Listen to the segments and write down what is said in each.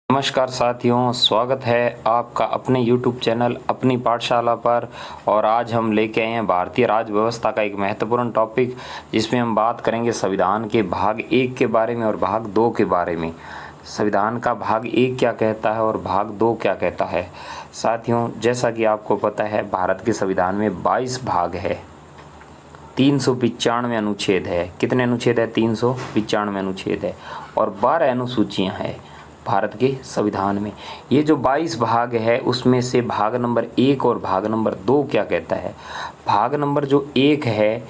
नमस्कार साथियों, स्वागत है आपका अपने YouTube चैनल अपनी पाठशाला पर। और आज हम लेके आए हैं भारतीय राज्य व्यवस्था का एक महत्वपूर्ण टॉपिक, जिसमें हम बात करेंगे संविधान के भाग 1 के बारे में और भाग 2 के बारे में। संविधान का भाग 1 क्या कहता है और भाग 2 क्या कहता है। साथियों, जैसा कि आपको पता है, भारत के संविधान में 22 भाग है, 395 अनुच्छेद है। कितने अनुच्छेद है? 395 अनुच्छेद है और 12 अनुसूचियाँ हैं भारत के संविधान में। ये जो 22 भाग है, उसमें से भाग नंबर 1 और भाग नंबर 2 क्या कहता है। भाग नंबर जो 1 है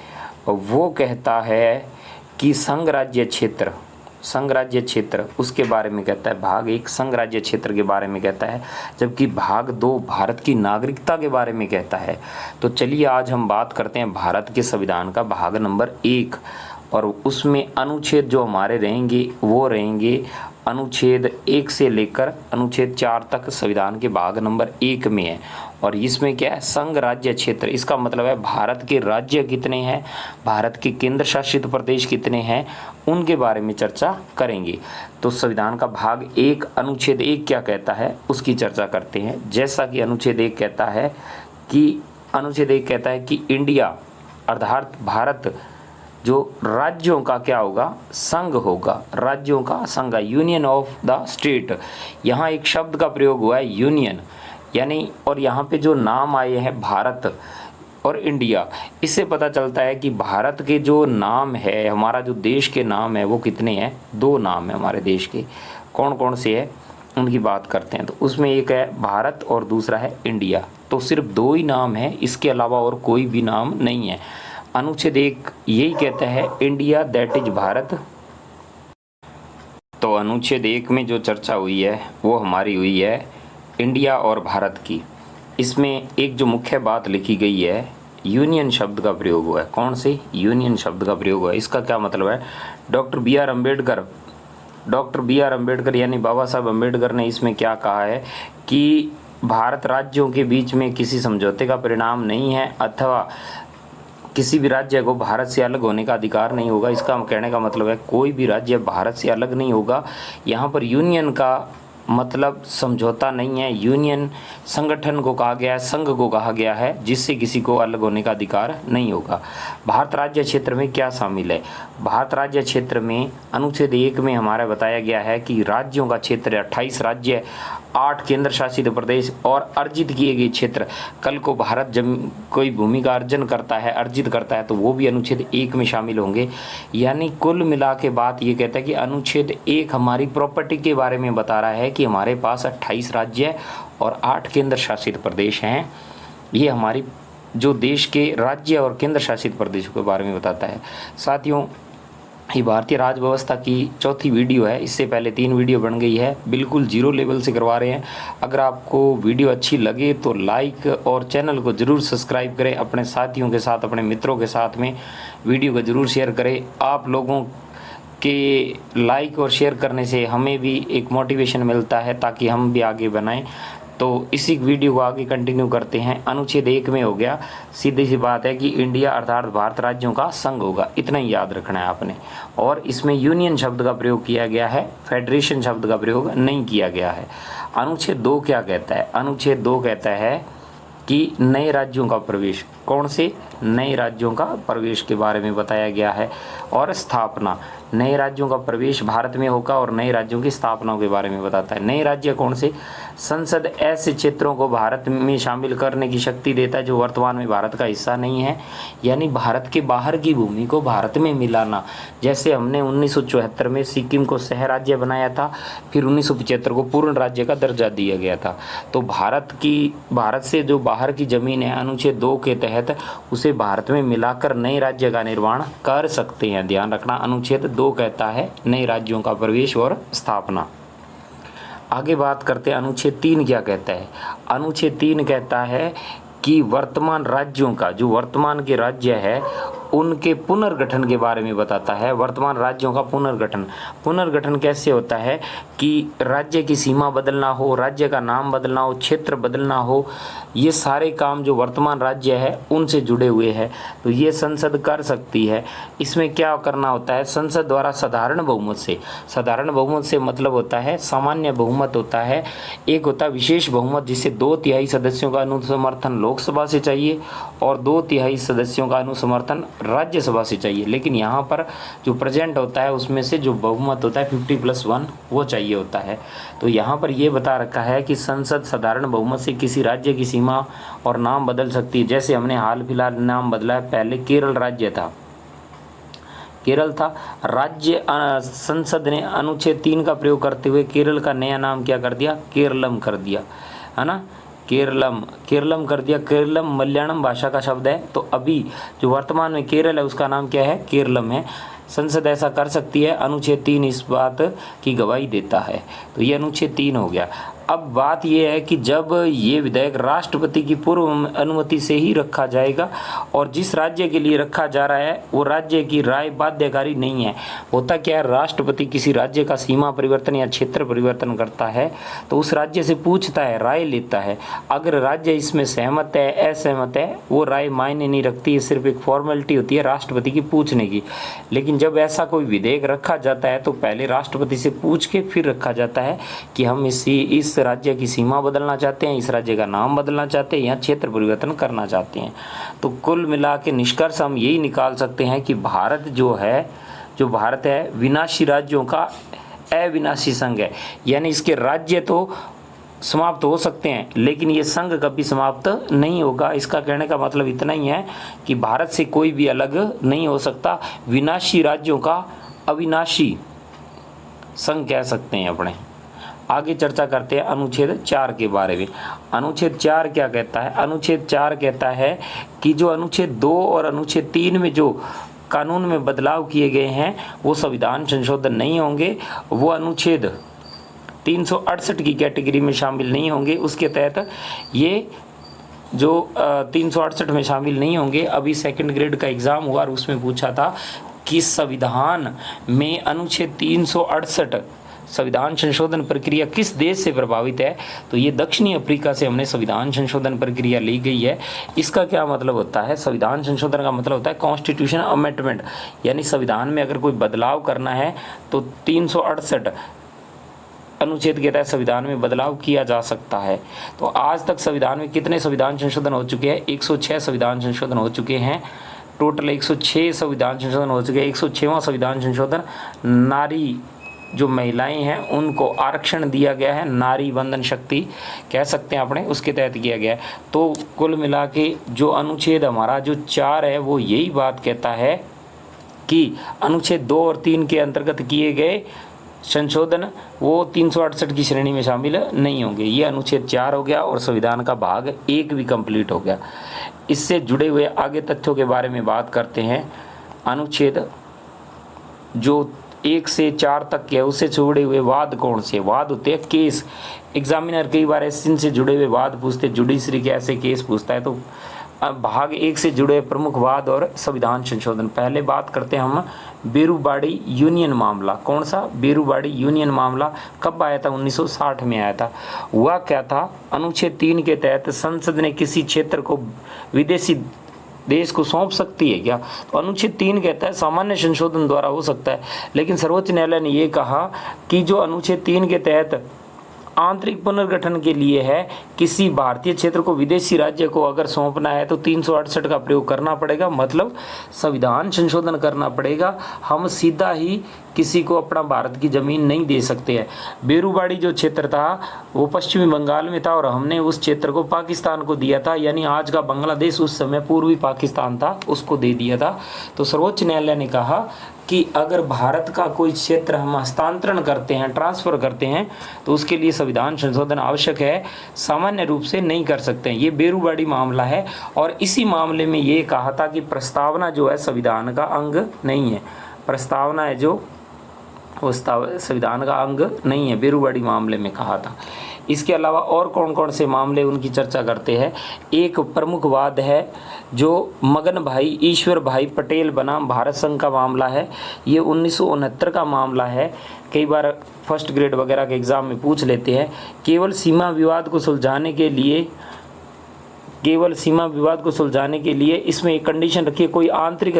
वो कहता है कि संघ राज्य क्षेत्र उसके बारे में कहता है। भाग 1 संघ राज्य क्षेत्र के बारे में कहता है, जबकि भाग 2 भारत की नागरिकता के बारे में कहता है। तो चलिए आज हम बात करते हैं भारत के संविधान का भाग नंबर 1, और उसमें अनुच्छेद जो हमारे रहेंगे वो रहेंगे अनुच्छेद 1 से लेकर अनुच्छेद 4 तक संविधान के भाग नंबर 1 में है। और इसमें क्या है? संघ राज्य क्षेत्र। इसका मतलब है भारत के राज्य कितने हैं, भारत के केंद्र शासित प्रदेश कितने हैं, उनके बारे में चर्चा करेंगे। तो संविधान का भाग 1 अनुच्छेद 1 क्या कहता है उसकी चर्चा करते हैं। जैसा कि अनुच्छेद 1 कहता है कि इंडिया अर्थात भारत जो राज्यों का क्या होगा? संघ होगा। राज्यों का संघ, यूनियन ऑफ द स्टेट। यहाँ एक शब्द का प्रयोग हुआ है यूनियन, यानी, और यहाँ पे जो नाम आए हैं भारत और इंडिया, इससे पता चलता है कि भारत के जो नाम है, हमारा जो देश के नाम है वो कितने हैं? 2 नाम है हमारे देश के। कौन कौन से है उनकी बात करते हैं। तो उसमें एक है भारत और दूसरा है इंडिया। तो सिर्फ 2 ही नाम है, इसके अलावा और कोई भी नाम नहीं है। अनुच्छेद 1 यही कहता है, इंडिया दैट इज भारत। तो अनुच्छेद 1 में जो चर्चा हुई है वो हमारी हुई है इंडिया और भारत की। इसमें एक जो मुख्य बात लिखी गई है, यूनियन शब्द का प्रयोग हुआ है। कौन से? यूनियन शब्द का प्रयोग हुआ है। इसका क्या मतलब है? डॉक्टर बी आर अम्बेडकर यानी बाबा साहब अम्बेडकर ने इसमें क्या कहा है कि भारत राज्यों के बीच में किसी समझौते का परिणाम नहीं है, अथवा किसी भी राज्य को भारत से अलग होने का अधिकार नहीं होगा। इसका हम कहने का मतलब है कोई भी राज्य भारत से अलग नहीं होगा। यहाँ पर यूनियन का मतलब समझौता नहीं है। यूनियन संगठन को कहा गया है, संघ को कहा गया है, जिससे किसी को अलग होने का अधिकार नहीं होगा। भारत राज्य क्षेत्र में क्या शामिल है? भारत राज्य क्षेत्र में अनुच्छेद 1 में हमारा बताया गया है कि राज्यों का क्षेत्र 28 राज्य, 8 केंद्र शासित प्रदेश और अर्जित किए गए क्षेत्र। कल को भारत जब कोई भूमि का अर्जन करता है, अर्जित करता है, तो वो भी अनुच्छेद 1 में शामिल होंगे। यानी कुल मिला के बात ये कहता है कि अनुच्छेद 1 हमारी प्रॉपर्टी के बारे में बता रहा है कि हमारे पास 28 राज्य और 8 केंद्र शासित प्रदेश हैं। ये हमारी जो देश के राज्य और केंद्र शासित प्रदेशों के बारे में बताता है। साथियों, ये भारतीय राज्य व्यवस्था की चौथी वीडियो है। इससे पहले 3 वीडियो बन गई है, बिल्कुल 0 लेवल से करवा रहे हैं। अगर आपको वीडियो अच्छी लगे तो लाइक और चैनल को ज़रूर सब्सक्राइब करें। अपने साथियों के साथ, अपने मित्रों के साथ में वीडियो को ज़रूर शेयर करें। आप लोगों के लाइक और शेयर करने से हमें भी एक मोटिवेशन मिलता है ताकि हम भी आगे बनाएं। तो इसी वीडियो को आगे कंटिन्यू करते हैं। अनुच्छेद 1 में हो गया, सीधी सी बात है कि इंडिया अर्थात भारत राज्यों का संघ होगा, इतना ही याद रखना है आपने। और इसमें यूनियन शब्द का प्रयोग किया गया है, फेडरेशन शब्द का प्रयोग नहीं किया गया है। अनुच्छेद 2 क्या कहता है? अनुच्छेद 2 कहता है कि नए राज्यों का प्रवेश। कौन से? नए राज्यों का प्रवेश के बारे में बताया गया है। और स्थापना, नए राज्यों का प्रवेश भारत में होगा और नए राज्यों की स्थापना के बारे में बताता है। नए राज्य कौन से? संसद ऐसे क्षेत्रों को भारत में शामिल करने की शक्ति देता है जो वर्तमान में भारत का हिस्सा नहीं है, यानी भारत के बाहर की भूमि को भारत में मिलाना। जैसे हमने 1974 में सिक्किम को सह राज्य बनाया था, फिर 1975 को पूर्ण राज्य का दर्जा दिया गया था। तो भारत से जो बाहर की ज़मीन है, अनुच्छेद 2 के तहत उसे भारत में मिलाकर नए राज्य का निर्माण कर सकते हैं। ध्यान रखना, अनुच्छेद 2 कहता है नए राज्यों का प्रवेश और स्थापना। आगे बात करते हैं अनुच्छेद 3 क्या कहता है। अनुच्छेद 3 कहता है कि वर्तमान राज्यों का, जो वर्तमान के राज्य है, उनके पुनर्गठन के बारे में बताता है। वर्तमान राज्यों का पुनर्गठन कैसे होता है कि राज्य की सीमा बदलना हो, राज्य का नाम बदलना हो, क्षेत्र बदलना हो, ये सारे काम जो वर्तमान राज्य है उनसे जुड़े हुए हैं, तो ये संसद कर सकती है। इसमें क्या करना होता है, संसद द्वारा साधारण बहुमत से मतलब होता है सामान्य बहुमत होता है, एक होता है विशेष बहुमत जिसे 2/3 सदस्यों का अनुसमर्थन लोकसभा से चाहिए और 2/3 सदस्यों का अनुसमर्थन राज्यसभा से चाहिए। लेकिन यहाँ पर जो प्रेजेंट होता है उसमें से जो बहुमत होता है 50+1 वो चाहिए होता है। तो यहाँ पर ये बता रखा है कि संसद साधारण बहुमत से किसी राज्य की सीमा और नाम बदल सकती है। जैसे हमने हाल फिलहाल नाम बदला है, पहले केरल राज्य था, केरल था राज्य, संसद ने अनुच्छेद 3 का प्रयोग करते हुए केरल का नया नाम क्या कर दिया, केरलम कर दिया, है ना, केरलम कर दिया। केरलम मलयालम भाषा का शब्द है, तो अभी जो वर्तमान में केरल है उसका नाम क्या है, केरलम है। संसद ऐसा कर सकती है, अनुच्छेद 3 इस बात की गवाही देता है। तो ये अनुच्छेद 3 हो गया। अब बात यह है कि जब ये विधेयक राष्ट्रपति की पूर्व अनुमति से ही रखा जाएगा और जिस राज्य के लिए रखा जा रहा है वो राज्य की राय बाध्यकारी नहीं है। होता क्या है, राष्ट्रपति किसी राज्य का सीमा परिवर्तन या क्षेत्र परिवर्तन करता है तो उस राज्य से पूछता है, राय लेता है। अगर राज्य इसमें सहमत है, असहमत है, वो राय मायने नहीं रखती है, सिर्फ एक फॉर्मेलिटी होती है राष्ट्रपति की पूछने की। लेकिन जब ऐसा कोई विधेयक रखा जाता है तो पहले राष्ट्रपति से पूछ के फिर रखा जाता है कि हम इस राज्य की सीमा बदलना चाहते हैं, इस राज्य का नाम बदलना चाहते हैं या क्षेत्र परिवर्तन करना चाहते हैं। तो कुल मिला के निष्कर्ष हम यही निकाल सकते हैं कि भारत जो भारत है विनाशी राज्यों का अविनाशी संघ है, यानी इसके राज्य तो समाप्त हो सकते हैं लेकिन ये संघ कभी समाप्त नहीं होगा। इसका कहने का मतलब इतना ही है कि भारत से कोई भी अलग नहीं हो सकता। विनाशी राज्यों का अविनाशी संघ कह सकते हैं अपने। आगे चर्चा करते हैं अनुच्छेद 4 के बारे में। अनुच्छेद 4 क्या कहता है, अनुच्छेद 4 कहता है कि जो अनुच्छेद 2 और अनुच्छेद 3 में जो कानून में बदलाव किए गए हैं वो संविधान संशोधन नहीं होंगे, वो अनुच्छेद 368 की कैटेगरी में शामिल नहीं होंगे। उसके तहत ये जो 368 में शामिल नहीं होंगे। अभी सेकंड ग्रेड का एग्ज़ाम हुआ और उसमें पूछा था कि संविधान में अनुच्छेद 368 संविधान संशोधन प्रक्रिया किस देश से प्रभावित है, तो ये दक्षिणी अफ्रीका से हमने संविधान संशोधन प्रक्रिया ली गई है। इसका क्या मतलब होता है, संविधान संशोधन का मतलब होता है कॉन्स्टिट्यूशन अमेंडमेंट, यानी संविधान में अगर कोई बदलाव करना है तो 368 अनुच्छेद के तहत संविधान में बदलाव किया जा सकता है। तो आज तक संविधान में कितने संविधान संशोधन हो चुके हैं, 106 संविधान संशोधन हो चुके हैं। टोटल 106 संविधान संशोधन हो चुके हैं। 106वां संविधान संशोधन नारी जो महिलाएं हैं उनको आरक्षण दिया गया है, नारी वंदन शक्ति कह सकते हैं अपने, उसके तहत किया गया है। तो कुल मिला के जो अनुच्छेद हमारा जो 4 है वो यही बात कहता है कि अनुच्छेद 2 और 3 के अंतर्गत किए गए संशोधन वो 368 की श्रेणी में शामिल नहीं होंगे। ये अनुच्छेद 4 हो गया और संविधान का भाग 1 भी कंप्लीट हो गया। इससे जुड़े हुए आगे तथ्यों के बारे में बात करते हैं। अनुच्छेद जो 1 से 4 तक के उससे जुड़े हुए वाद कौन से, वाद होते हैं केस। एग्जामिनर कई बार इनसे जुड़े हुए वाद पूछते, जुडिशरी के ऐसे केस पूछता है। तो भाग 1 से जुड़े प्रमुख वाद और संविधान संशोधन। पहले बात करते हैं हम बेरूबाड़ी यूनियन मामला। कौन सा, बेरूबाड़ी यूनियन मामला कब आया था, 1960 में आया था। हुआ क्या था, अनुच्छेद 3 के तहत संसद ने किसी क्षेत्र को विदेशी देश को सौंप सकती है क्या, तो अनुच्छेद 3 कहता है सामान्य संशोधन द्वारा हो सकता है। लेकिन सर्वोच्च न्यायालय ने यह कहा कि जो अनुच्छेद 3 के तहत आंतरिक पुनर्गठन के लिए है, किसी भारतीय क्षेत्र को विदेशी राज्य को अगर सौंपना है तो 368 का प्रयोग करना पड़ेगा, मतलब संविधान संशोधन करना पड़ेगा। हम सीधा ही किसी को अपना भारत की ज़मीन नहीं दे सकते हैं। बेरूबाड़ी जो क्षेत्र था वो पश्चिमी बंगाल में था और हमने उस क्षेत्र को पाकिस्तान को दिया था, यानी आज का बांग्लादेश उस समय पूर्वी पाकिस्तान था, उसको दे दिया था। तो सर्वोच्च न्यायालय ने कहा कि अगर भारत का कोई क्षेत्र हम हस्तांतरण करते हैं, ट्रांसफ़र करते हैं, तो उसके लिए संविधान संशोधन आवश्यक है, सामान्य रूप से नहीं कर सकते हैं। ये बेरूबाड़ी मामला है और इसी मामले में ये कहा था कि प्रस्तावना जो है संविधान का अंग नहीं है। प्रस्तावना है जो वो संविधान का अंग नहीं है, बेरूबाड़ी मामले में कहा था। इसके अलावा और कौन कौन से मामले उनकी चर्चा करते हैं। एक प्रमुख वाद है जो मगन भाई ईश्वर भाई पटेल बनाम भारत संघ का मामला है। ये 1969 का मामला है। कई बार फर्स्ट ग्रेड वगैरह के एग्ज़ाम में पूछ लेते हैं। केवल सीमा विवाद को सुलझाने के लिए इसमें एक कंडीशन रखिए, कोई आंतरिक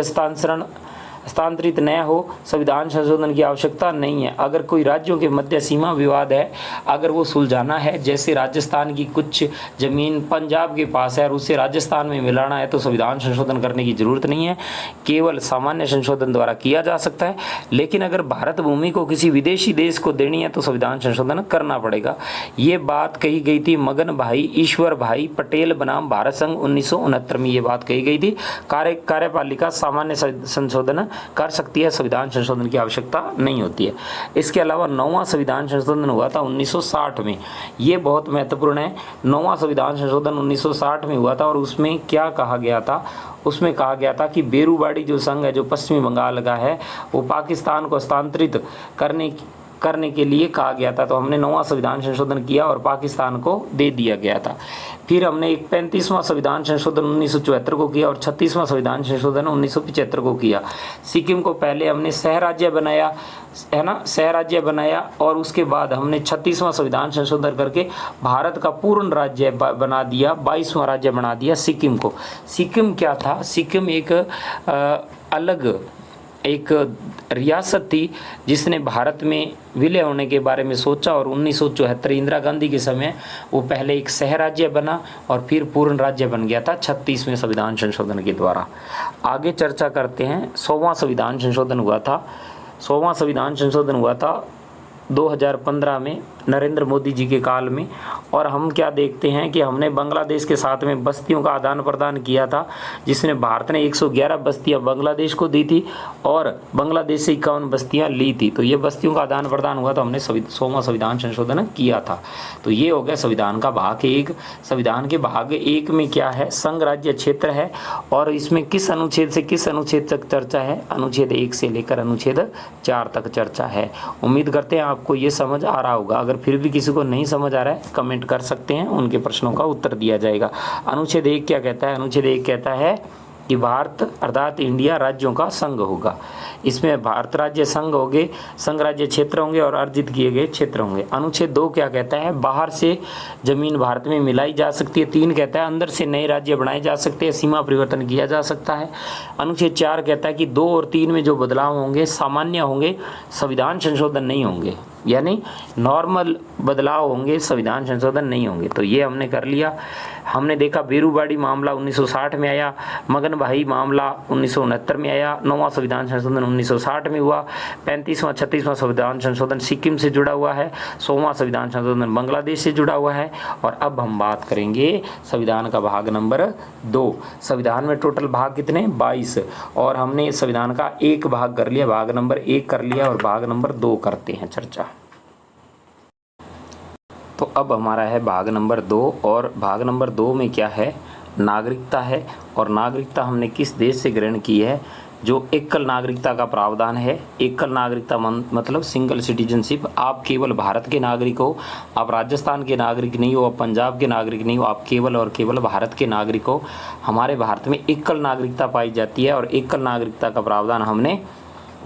हस्तांतरित न हो, संविधान संशोधन की आवश्यकता नहीं है। अगर कोई राज्यों के मध्य सीमा विवाद है, अगर वो सुलझाना है, जैसे राजस्थान की कुछ ज़मीन पंजाब के पास है और उसे राजस्थान में मिलाना है, तो संविधान संशोधन करने की ज़रूरत नहीं है, केवल सामान्य संशोधन द्वारा किया जा सकता है। लेकिन अगर भारत भूमि को किसी विदेशी देश को देनी है तो संविधान संशोधन करना पड़ेगा। ये बात कही गई थी मगन भाई ईश्वर भाई पटेल बनाम भारत संघ 1969 में ये बात कही गई थी। कार्यपालिका सामान्य संशोधन कर सकती है, संविधान संशोधन की आवश्यकता नहीं होती है। इसके अलावा 9वां संविधान संशोधन हुआ था 1960 में। ये बहुत महत्वपूर्ण है। 9वां संविधान संशोधन 1960 में हुआ था और उसमें क्या कहा गया था? उसमें कहा गया था कि बेरूबाड़ी जो संघ है, जो पश्चिमी बंगाल का है, वो पाकिस्तान को हस्तांतरित करने के लिए कहा गया था। तो हमने 9वां संविधान संशोधन किया और पाकिस्तान को दे दिया गया था। फिर हमने एक 35वां संविधान संशोधन 1974 को किया और 36वां संविधान संशोधन 1975 को किया। सिक्किम को पहले हमने सह राज्य बनाया, है ना, सह राज्य बनाया और उसके बाद हमने 36वां संविधान संशोधन करके भारत का पूर्ण राज्य बना दिया, 22वां राज्य बना दिया सिक्किम को। सिक्किम क्या था? सिक्किम एक अलग एक रियासत थी जिसने भारत में विलय होने के बारे में सोचा और 1974 इंदिरा गांधी के समय वो पहले एक सह राज्य बना और फिर पूर्ण राज्य बन गया था 36वें संविधान संशोधन के द्वारा। आगे चर्चा करते हैं। 100वां संविधान संशोधन हुआ था। 100वां संविधान संशोधन हुआ था 2015 में नरेंद्र मोदी जी के काल में। और हम क्या देखते हैं कि हमने बांग्लादेश के साथ में बस्तियों का आदान प्रदान किया था, जिसमें भारत ने 111 बस्तियां बांग्लादेश को दी थी और बांग्लादेश से 51 बस्तियां ली थी। तो ये बस्तियों का आदान प्रदान हुआ, तो हमने 100वां संविधान संशोधन किया था। तो ये हो गया संविधान का भाग 1। संविधान के भाग 1 में क्या है? संघ राज्य क्षेत्र है और इसमें किस अनुच्छेद से किस अनुच्छेद तक चर्चा है? अनुच्छेद 1 से लेकर अनुच्छेद 4 तक चर्चा है। उम्मीद करते हैं आपको ये समझ आ रहा होगा। अगर फिर भी किसी को नहीं समझ आ रहा है, कमेंट कर सकते हैं, उनके प्रश्नों का उत्तर दिया जाएगा। अनुच्छेद 1 क्या कहता है? अनुच्छेद 1 कहता है कि भारत अर्थात इंडिया राज्यों का संघ होगा। इसमें भारत राज्य संघ होंगे, संघ राज्य क्षेत्र होंगे और अर्जित किए गए क्षेत्र होंगे। अनुच्छेद 2 क्या कहता है? बाहर से जमीन भारत में मिलाई जा सकती है। 3 कहता है अंदर से नए राज्य बनाए जा सकते हैं, सीमा परिवर्तन किया जा सकता है। अनुच्छेद 4 कहता है कि 2 और 3 में जो बदलाव होंगे सामान्य होंगे, संविधान संशोधन नहीं होंगे, यानी नॉर्मल बदलाव होंगे, संविधान संशोधन नहीं होंगे। तो ये हमने कर लिया। हमने देखा बेरूबाड़ी मामला 1960 में आया, मगन भाई मामला 1969 में आया, 9वां संविधान संशोधन 1960 में हुआ, 35वां 36वां संविधान संशोधन सिक्किम से जुड़ा हुआ है, 100वां संविधान संशोधन बांग्लादेश से जुड़ा हुआ है। और अब हम बात करेंगे संविधान का भाग नंबर 2। संविधान में टोटल भाग कितने? 22। और हमने संविधान का एक भाग कर लिया, भाग नंबर 1 कर लिया और भाग नंबर 2 करते हैं चर्चा। तो अब हमारा है भाग नंबर 2 और भाग नंबर 2 में क्या है? नागरिकता है। और नागरिकता हमने किस देश से ग्रहण की है? जो एकल नागरिकता का प्रावधान है। एकल नागरिकता मतलब सिंगल सिटीजनशिप। आप केवल भारत के नागरिक हो, आप राजस्थान के नागरिक नहीं हो, आप पंजाब के नागरिक नहीं हो, आप केवल और केवल भारत के नागरिक हो। हमारे भारत में एकल नागरिकता पाई जाती है और एकल नागरिकता का प्रावधान हमने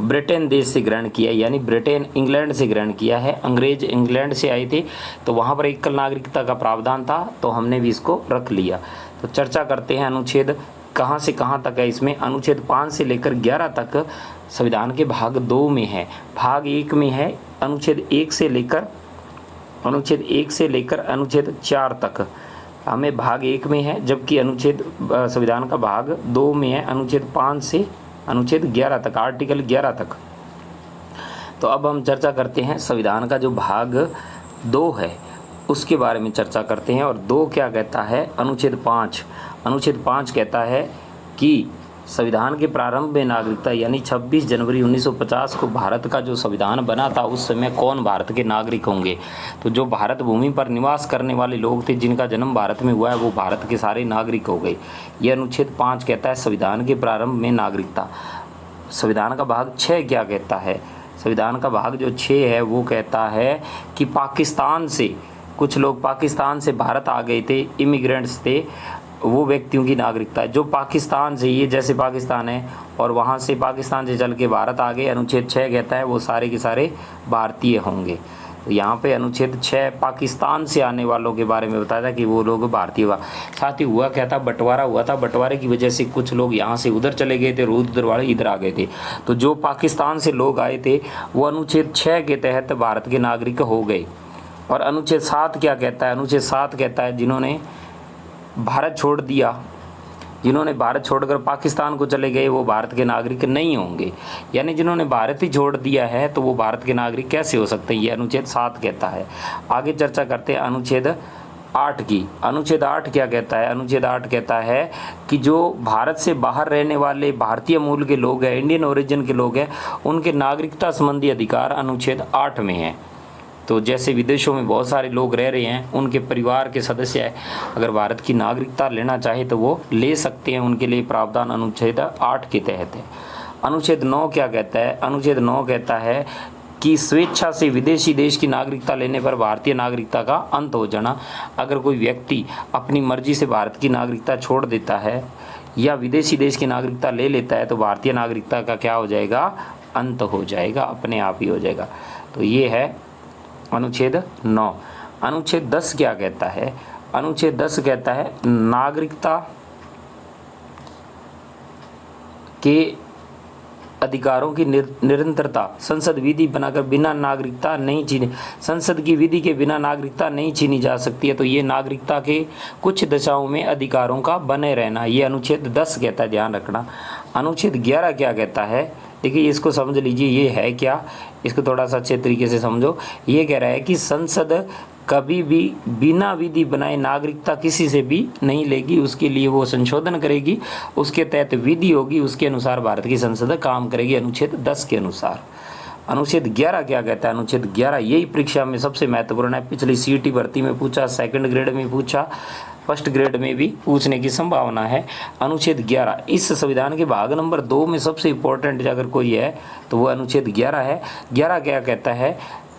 ब्रिटेन देश से ग्रहण किया है, यानी ब्रिटेन इंग्लैंड से ग्रहण किया है। अंग्रेज इंग्लैंड से आए थे तो वहाँ पर एकल नागरिकता का प्रावधान था, तो हमने भी इसको रख लिया। तो चर्चा करते हैं अनुच्छेद कहाँ से कहाँ तक है इसमें। अनुच्छेद 5 से लेकर 11 तक संविधान के भाग 2 में है। भाग 1 में है अनुच्छेद 1 से लेकर अनुच्छेद 4 तक हमें भाग 1 में है, जबकि अनुच्छेद संविधान का भाग 2 में है अनुच्छेद 5 से अनुच्छेद 11 तक, आर्टिकल 11 तक। तो अब हम चर्चा करते हैं संविधान का जो भाग 2 है उसके बारे में चर्चा करते हैं। और 2 क्या कहता है? अनुच्छेद 5 कहता है कि संविधान के प्रारंभ में नागरिकता, यानी 26 जनवरी 1950 को भारत का जो संविधान बना था उस समय कौन भारत के नागरिक होंगे? तो जो भारत भूमि पर निवास करने वाले लोग थे, जिनका जन्म भारत में हुआ है, वो भारत के सारे नागरिक हो गए। ये अनुच्छेद 5 कहता है संविधान के प्रारंभ में नागरिकता। संविधान का भाग 6 क्या कहता है? संविधान का भाग जो 6 है वो कहता है कि पाकिस्तान से कुछ लोग पाकिस्तान से भारत आ गए थे, इमिग्रेंट्स थे, वो व्यक्तियों की नागरिकता है। जो पाकिस्तान से, ये जैसे पाकिस्तान है और वहाँ से पाकिस्तान से चल के भारत आ गए, अनुच्छेद 6 कहता है वो सारे के सारे भारतीय होंगे। तो यहाँ पे अनुच्छेद 6 पाकिस्तान से आने वालों के बारे में बताया था कि वो लोग भारतीय हुआ। साथ ही हुआ क्या था, बंटवारा हुआ था। बंटवारे की वजह से कुछ लोग यहाँ से उधर चले गए थे, उधर वाले इधर आ गए थे। तो जो पाकिस्तान से लोग आए थे वो अनुच्छेद 6 के तहत भारत के नागरिक हो गए। और अनुच्छेद 7 क्या कहता है, अनुच्छेद 7 कहता है जिन्होंने भारत छोड़ दिया, जिन्होंने भारत छोड़कर पाकिस्तान को चले गए वो भारत के नागरिक नहीं होंगे। यानी जिन्होंने भारत ही छोड़ दिया है तो वो भारत के नागरिक कैसे हो सकते हैं, ये अनुच्छेद 7 कहता है। आगे चर्चा करते हैं अनुच्छेद 8 की। अनुच्छेद 8 क्या कहता है, अनुच्छेद 8 कहता है कि जो भारत से बाहर रहने वाले भारतीय मूल के लोग हैं, इंडियन ओरिजिन के लोग हैं, उनके नागरिकता संबंधी अधिकार अनुच्छेद 8 में है। तो जैसे विदेशों में बहुत सारे लोग रह रहे हैं, उनके परिवार के सदस्य अगर भारत की नागरिकता लेना चाहे तो वो ले सकते हैं, उनके लिए प्रावधान अनुच्छेद 8 के तहत है। अनुच्छेद 9 क्या कहता है, अनुच्छेद 9 कहता है कि स्वेच्छा से विदेशी देश की नागरिकता लेने पर भारतीय नागरिकता का अंत हो जाना। अगर कोई व्यक्ति अपनी मर्जी से भारत की नागरिकता छोड़ देता है या विदेशी देश की नागरिकता ले लेता है तो भारतीय नागरिकता का क्या हो जाएगा, अंत हो जाएगा, अपने आप ही हो जाएगा। तो ये है अनुच्छेद 9। अनुच्छेद 10 क्या कहता है, अनुच्छेद 10 कहता है नागरिकता के अधिकारों की निरंतरता। संसद विधि बनाकर बिना नागरिकता नहीं छीनी, संसद की विधि के बिना नागरिकता नहीं छीनी जा सकती है। तो ये नागरिकता के कुछ दशाओं में अधिकारों का बने रहना, ये अनुच्छेद 10 कहता है, ध्यान रखना। अनुच्छेद 11 क्या कहता है, देखिए इसको समझ लीजिए, ये है क्या, इसको थोड़ा सा अच्छे तरीके से समझो। ये कह रहा है कि संसद कभी भी बिना विधि बनाए नागरिकता किसी से भी नहीं लेगी, उसके लिए वो संशोधन करेगी, उसके तहत विधि होगी, उसके अनुसार भारत की संसद काम करेगी, अनुच्छेद 10 के अनुसार। अनुच्छेद 11 क्या कहता है, अनुच्छेद 11 यही परीक्षा में सबसे महत्वपूर्ण है। पिछली सीईटी भर्ती में पूछा, सेकंड ग्रेड में पूछा, फर्स्ट ग्रेड में भी पूछने की संभावना है। अनुच्छेद 11 इस संविधान के भाग नंबर 2 में सबसे इम्पोर्टेंट अगर कोई है तो वो अनुच्छेद 11 है। 11 क्या कहता है,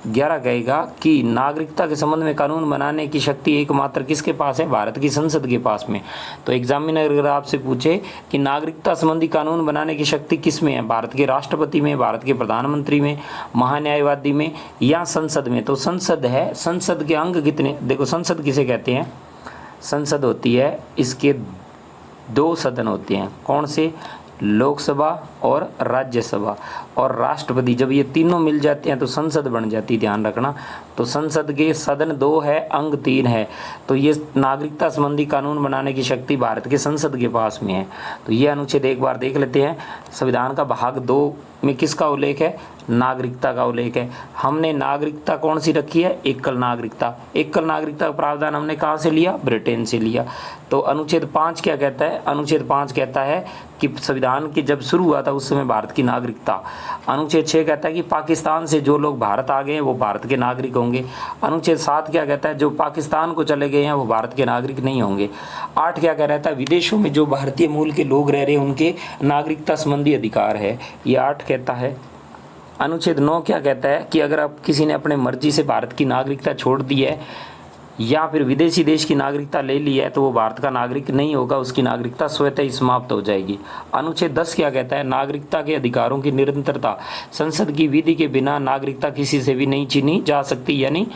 11 कहेगा कि नागरिकता के संबंध में कानून बनाने की शक्ति एकमात्र किसके पास है, भारत की संसद के पास में। तो एग्जामिनर अगर आपसे पूछे कि नागरिकता संबंधी कानून बनाने की शक्ति किस में है, भारत के राष्ट्रपति में, भारत के प्रधानमंत्री में, महान्यायवादी में या संसद में, तो संसद है। संसद के अंग कितने, देखो संसद किसे कहते हैं, संसद होती है, इसके 2 सदन होते हैं, कौन से, लोकसभा और राज्यसभा और राष्ट्रपति। जब ये तीनों मिल जाते हैं तो संसद बन जाती है, ध्यान रखना। तो संसद के सदन 2 है, अंग 3 है। तो ये नागरिकता संबंधी कानून बनाने की शक्ति भारत के संसद के पास में है। तो ये अनुच्छेद एक बार देख लेते हैं। संविधान का भाग 2 में किसका उल्लेख है, नागरिकता का उल्लेख है। हमने नागरिकता कौन सी रखी है, एकल नागरिकता। एकल नागरिकता का प्रावधान हमने कहाँ से लिया, ब्रिटेन से लिया। तो अनुच्छेद 5 क्या कहता है, अनुच्छेद 5 कहता है कि संविधान के जब शुरू हुआ था उस समय भारत की नागरिकता। अनुच्छेद 6 कहता है कि पाकिस्तान से जो लोग भारत आ गए हैं वो भारत के नागरिक होंगे। अनुच्छेद 7 क्या कहता है, जो पाकिस्तान को चले गए हैं वो भारत के नागरिक नहीं होंगे। 8 क्या कह रहा था, विदेशों में जो भारतीय मूल के लोग रह रहे हैं उनके नागरिकता संबंधी अधिकार है, ये 8 कहता है। अनुच्छेद 9 क्या कहता है कि अगर आप किसी ने अपने मर्जी से भारत की नागरिकता छोड़ दी है या फिर विदेशी देश की नागरिकता ले ली है तो वो भारत का नागरिक नहीं होगा, उसकी नागरिकता स्वतः ही समाप्त हो जाएगी। अनुच्छेद 10 क्या कहता है, नागरिकता के अधिकारों की निरंतरता। संसद की विधि के बिना नागरिकता किसी से भी नहीं छीनी जा सकती, यानी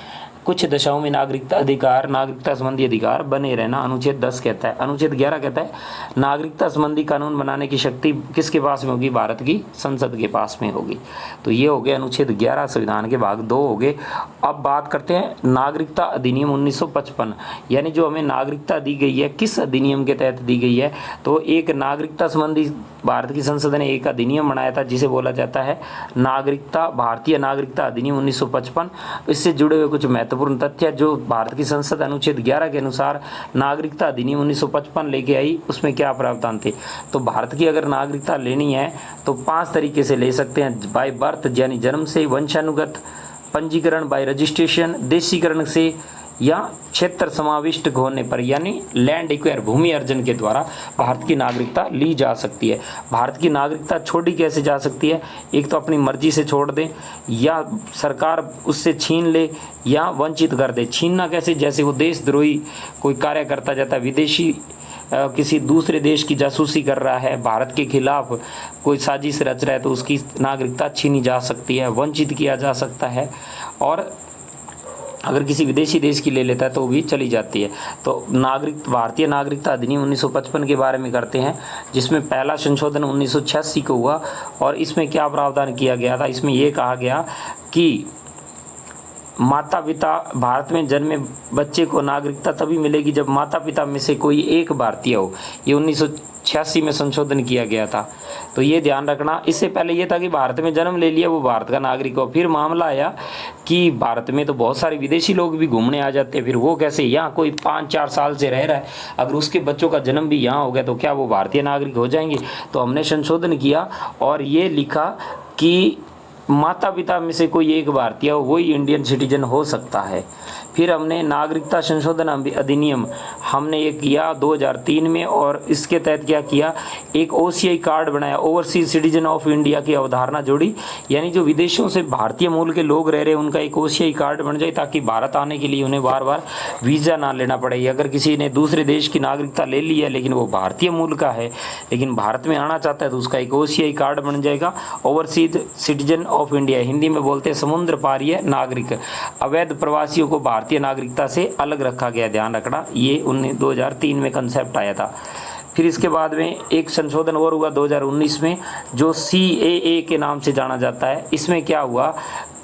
कुछ दशाओं में नागरिकता संबंधी अधिकार बने रहना, अनुच्छेद 10 कहता है। अनुच्छेद 11 कहता है नागरिकता संबंधी कानून बनाने की शक्ति किसके पास में होगी, भारत की संसद के पास में होगी। तो ये हो गए अनुच्छेद 11 संविधान के भाग 2 हो गए। अब बात करते हैं नागरिकता अधिनियम 1955, यानी जो हमें नागरिकता दी गई है किस अधिनियम के तहत दी गई है, तो एक नागरिकता संबंधी भारत की संसद ने एक अधिनियम बनाया था जिसे बोला जाता है भारतीय नागरिकता अधिनियम 1955। इससे जुड़े हुए कुछ महत्वपूर्ण तथ्य जो भारत की संसद अनुच्छेद 11 के अनुसार नागरिकता अधिनियम 1955 लेके आई, उसमें क्या प्रावधान थे। तो भारत की अगर नागरिकता लेनी है तो 5 तरीके से ले सकते हैं, बाय बर्थ यानी जन्म से, वंशानुगत, पंजीकरण बाय रजिस्ट्रेशन, देशीकरण से या क्षेत्र समाविष्ट होने पर यानी लैंड एक्वायर भूमि अर्जन के द्वारा भारत की नागरिकता ली जा सकती है। भारत की नागरिकता छोड़ी कैसे जा सकती है? एक तो अपनी मर्जी से छोड़ दे, या सरकार उससे छीन ले, या वंचित कर दे। छीनना कैसे? जैसे वो देशद्रोही कोई कार्य करता जाता है, विदेशी किसी दूसरे देश की जासूसी कर रहा है, भारत के खिलाफ कोई साजिश रच रहा है, तो उसकी नागरिकता छीनी जा सकती है, वंचित किया जा सकता है। और अगर किसी विदेशी देश की ले लेता है तो भी चली जाती है। तो भारतीय नागरिकता अधिनियम 1955 के बारे में करते हैं, जिसमें पहला संशोधन 1986 को हुआ। और इसमें क्या प्रावधान किया गया था? इसमें ये कहा गया कि माता पिता भारत में जन्मे बच्चे को नागरिकता तभी मिलेगी जब माता पिता में से कोई एक भारतीय हो। ये 1986 में संशोधन किया गया था, तो ये ध्यान रखना। इससे पहले ये था कि भारत में जन्म ले लिया वो भारत का नागरिक हो। फिर मामला आया कि भारत में तो बहुत सारे विदेशी लोग भी घूमने आ जाते हैं, फिर वो कैसे? यहाँ कोई 5-4 साल से रह रहा है, अगर उसके बच्चों का जन्म भी यहाँ हो गया तो क्या वो भारतीय नागरिक हो जाएंगे? तो हमने संशोधन किया और ये लिखा कि माता पिता में से कोई एक भारतीय हो, वही इंडियन सिटीजन हो सकता है। फिर हमने नागरिकता संशोधन अधिनियम हमने ये किया 2003 में, और इसके तहत क्या किया? एक OCI कार्ड बनाया, ओवरसीज सिटीजन ऑफ इंडिया की अवधारणा जोड़ी। यानी जो विदेशों से भारतीय मूल के लोग रह रहे हैं उनका एक OCI कार्ड बन जाए, ताकि भारत आने के लिए उन्हें बार बार वीज़ा ना लेना पड़े। अगर किसी ने दूसरे देश की नागरिकता ले ली है लेकिन वो भारतीय मूल का है लेकिन भारत में आना चाहता है, तो उसका एक OCI कार्ड बन जाएगा, overseas citizen of India. Hindi में बोलते हैं समुद्र पारीय नागरिक। अवैध प्रवासियों को भारतीय नागरिकता से अलग रखा गया, ध्यान रखना। ये 2003 में कंसेप्ट आया था। फिर इसके बाद में एक संशोधन और हुआ 2019 में, जो CAA के नाम से जाना जाता है। इसमें क्या हुआ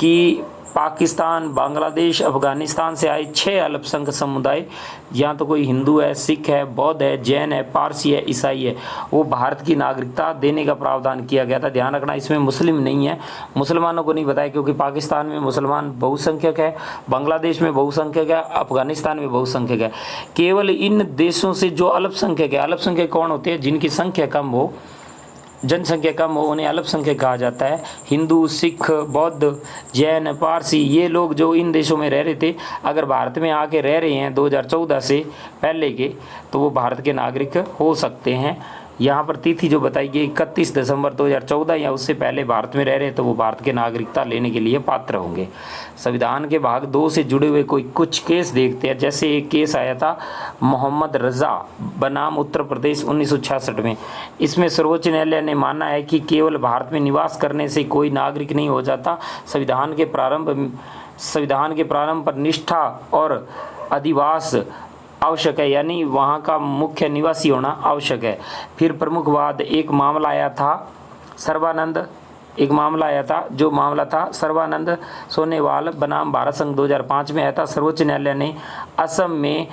कि पाकिस्तान, बांग्लादेश, अफगानिस्तान से आए 6 अल्पसंख्यक समुदाय, यहाँ तो कोई हिंदू है, सिख है, बौद्ध है, जैन है, पारसी है, ईसाई है, वो भारत की नागरिकता देने का प्रावधान किया गया था। ध्यान रखना, इसमें मुस्लिम नहीं है, मुसलमानों को नहीं बताया, क्योंकि पाकिस्तान में मुसलमान बहुसंख्यक है, बांग्लादेश में बहुसंख्यक है, अफगानिस्तान में बहुसंख्यक है। केवल इन देशों से जो अल्पसंख्यक है, अल्पसंख्यक कौन होते हैं? जिनकी संख्या कम हो, जनसंख्या कम हो, उन्हें अल्पसंख्यक कहा जाता है। हिंदू, सिख, बौद्ध, जैन, पारसी, ये लोग जो इन देशों में रह रहे थे, अगर भारत में आके रह रहे हैं 2014 से पहले के, तो वो भारत के नागरिक हो सकते हैं। यहाँ पर तिथि जो बताई गई 31 दिसंबर 2014 या उससे पहले भारत में रह रहे हैं तो वो भारत के नागरिकता लेने के लिए पात्र होंगे। संविधान के भाग 2 से जुड़े हुए कुछ केस देखते हैं। जैसे एक केस आया था मोहम्मद रज़ा बनाम उत्तर प्रदेश 1966 में। इसमें सर्वोच्च न्यायालय ने माना है कि केवल भारत में निवास करने से कोई नागरिक नहीं हो जाता। संविधान के प्रारंभ पर निष्ठा और अधिवास आवश्यक है, यानी वहाँ का मुख्य निवासी होना आवश्यक है। फिर प्रमुख वाद एक मामला आया था जो मामला था सर्बानंद सोनेवाल बनाम भारत संघ 2005 में आया था। सर्वोच्च न्यायालय ने असम में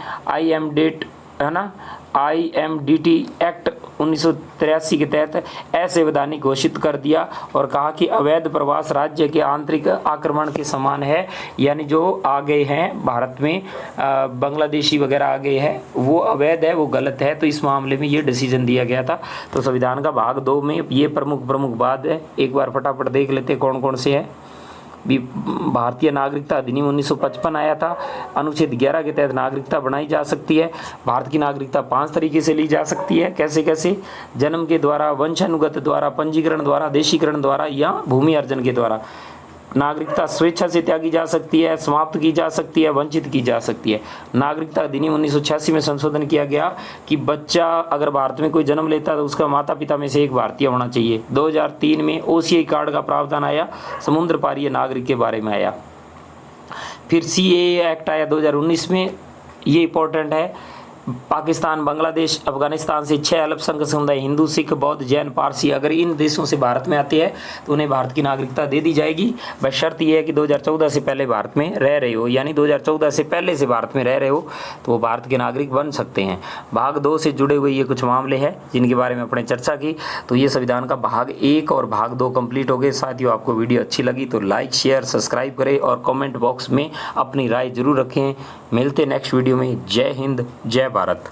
IMDT एक्ट 1983 के तहत असंवैधानिक घोषित कर दिया और कहा कि अवैध प्रवास राज्य के आंतरिक आक्रमण के समान है। यानी जो आ गए हैं भारत में, बांग्लादेशी वगैरह आ गए हैं, वो अवैध है, वो गलत है। तो इस मामले में ये डिसीजन दिया गया था। तो संविधान का भाग 2 में ये प्रमुख बात है। एक बार फटाफट देख लेते कौन कौन से हैं। भारतीय नागरिकता अधिनियम 1955 आया था। अनुच्छेद 11 के तहत नागरिकता बनाई जा सकती है। भारत की नागरिकता 5 तरीके से ली जा सकती है। कैसे? जन्म के द्वारा, वंशानुगत द्वारा, पंजीकरण द्वारा, देशीकरण द्वारा या भूमि अर्जन के द्वारा। नागरिकता स्वेच्छा से त्यागी जा सकती है, समाप्त की जा सकती है, वंचित की जा सकती है। नागरिकता अधिनियम 1986 में संशोधन किया गया कि बच्चा अगर भारत में कोई जन्म लेता है तो उसका माता पिता में से एक भारतीय होना चाहिए। 2003 में OCI कार्ड का प्रावधान आया, समुद्र पारीय नागरिक के बारे में आया। फिर CAA एक्ट आया 2019 में, ये इंपॉर्टेंट है। पाकिस्तान, बांग्लादेश, अफगानिस्तान से 6 अल्पसंख्यक समुदाय, हिंदू, सिख, बौद्ध, जैन, पारसी, अगर इन देशों से भारत में आते हैं तो उन्हें भारत की नागरिकता दे दी जाएगी। बस शर्त यह है कि 2014 से पहले भारत में रह रहे हो, यानी 2014 से पहले से भारत में रह रहे हो तो वो भारत के नागरिक बन सकते हैं। भाग 2 से जुड़े हुए ये कुछ मामले हैं जिनके बारे में अपने चर्चा की। तो ये संविधान का भाग 1 और भाग 2 कंप्लीट हो गए। साथियों, आपको वीडियो अच्छी लगी तो लाइक, शेयर, सब्सक्राइब करें और कमेंट बॉक्स में अपनी राय जरूर रखें। मिलते नेक्स्ट वीडियो में। जय हिंद, जय भारत।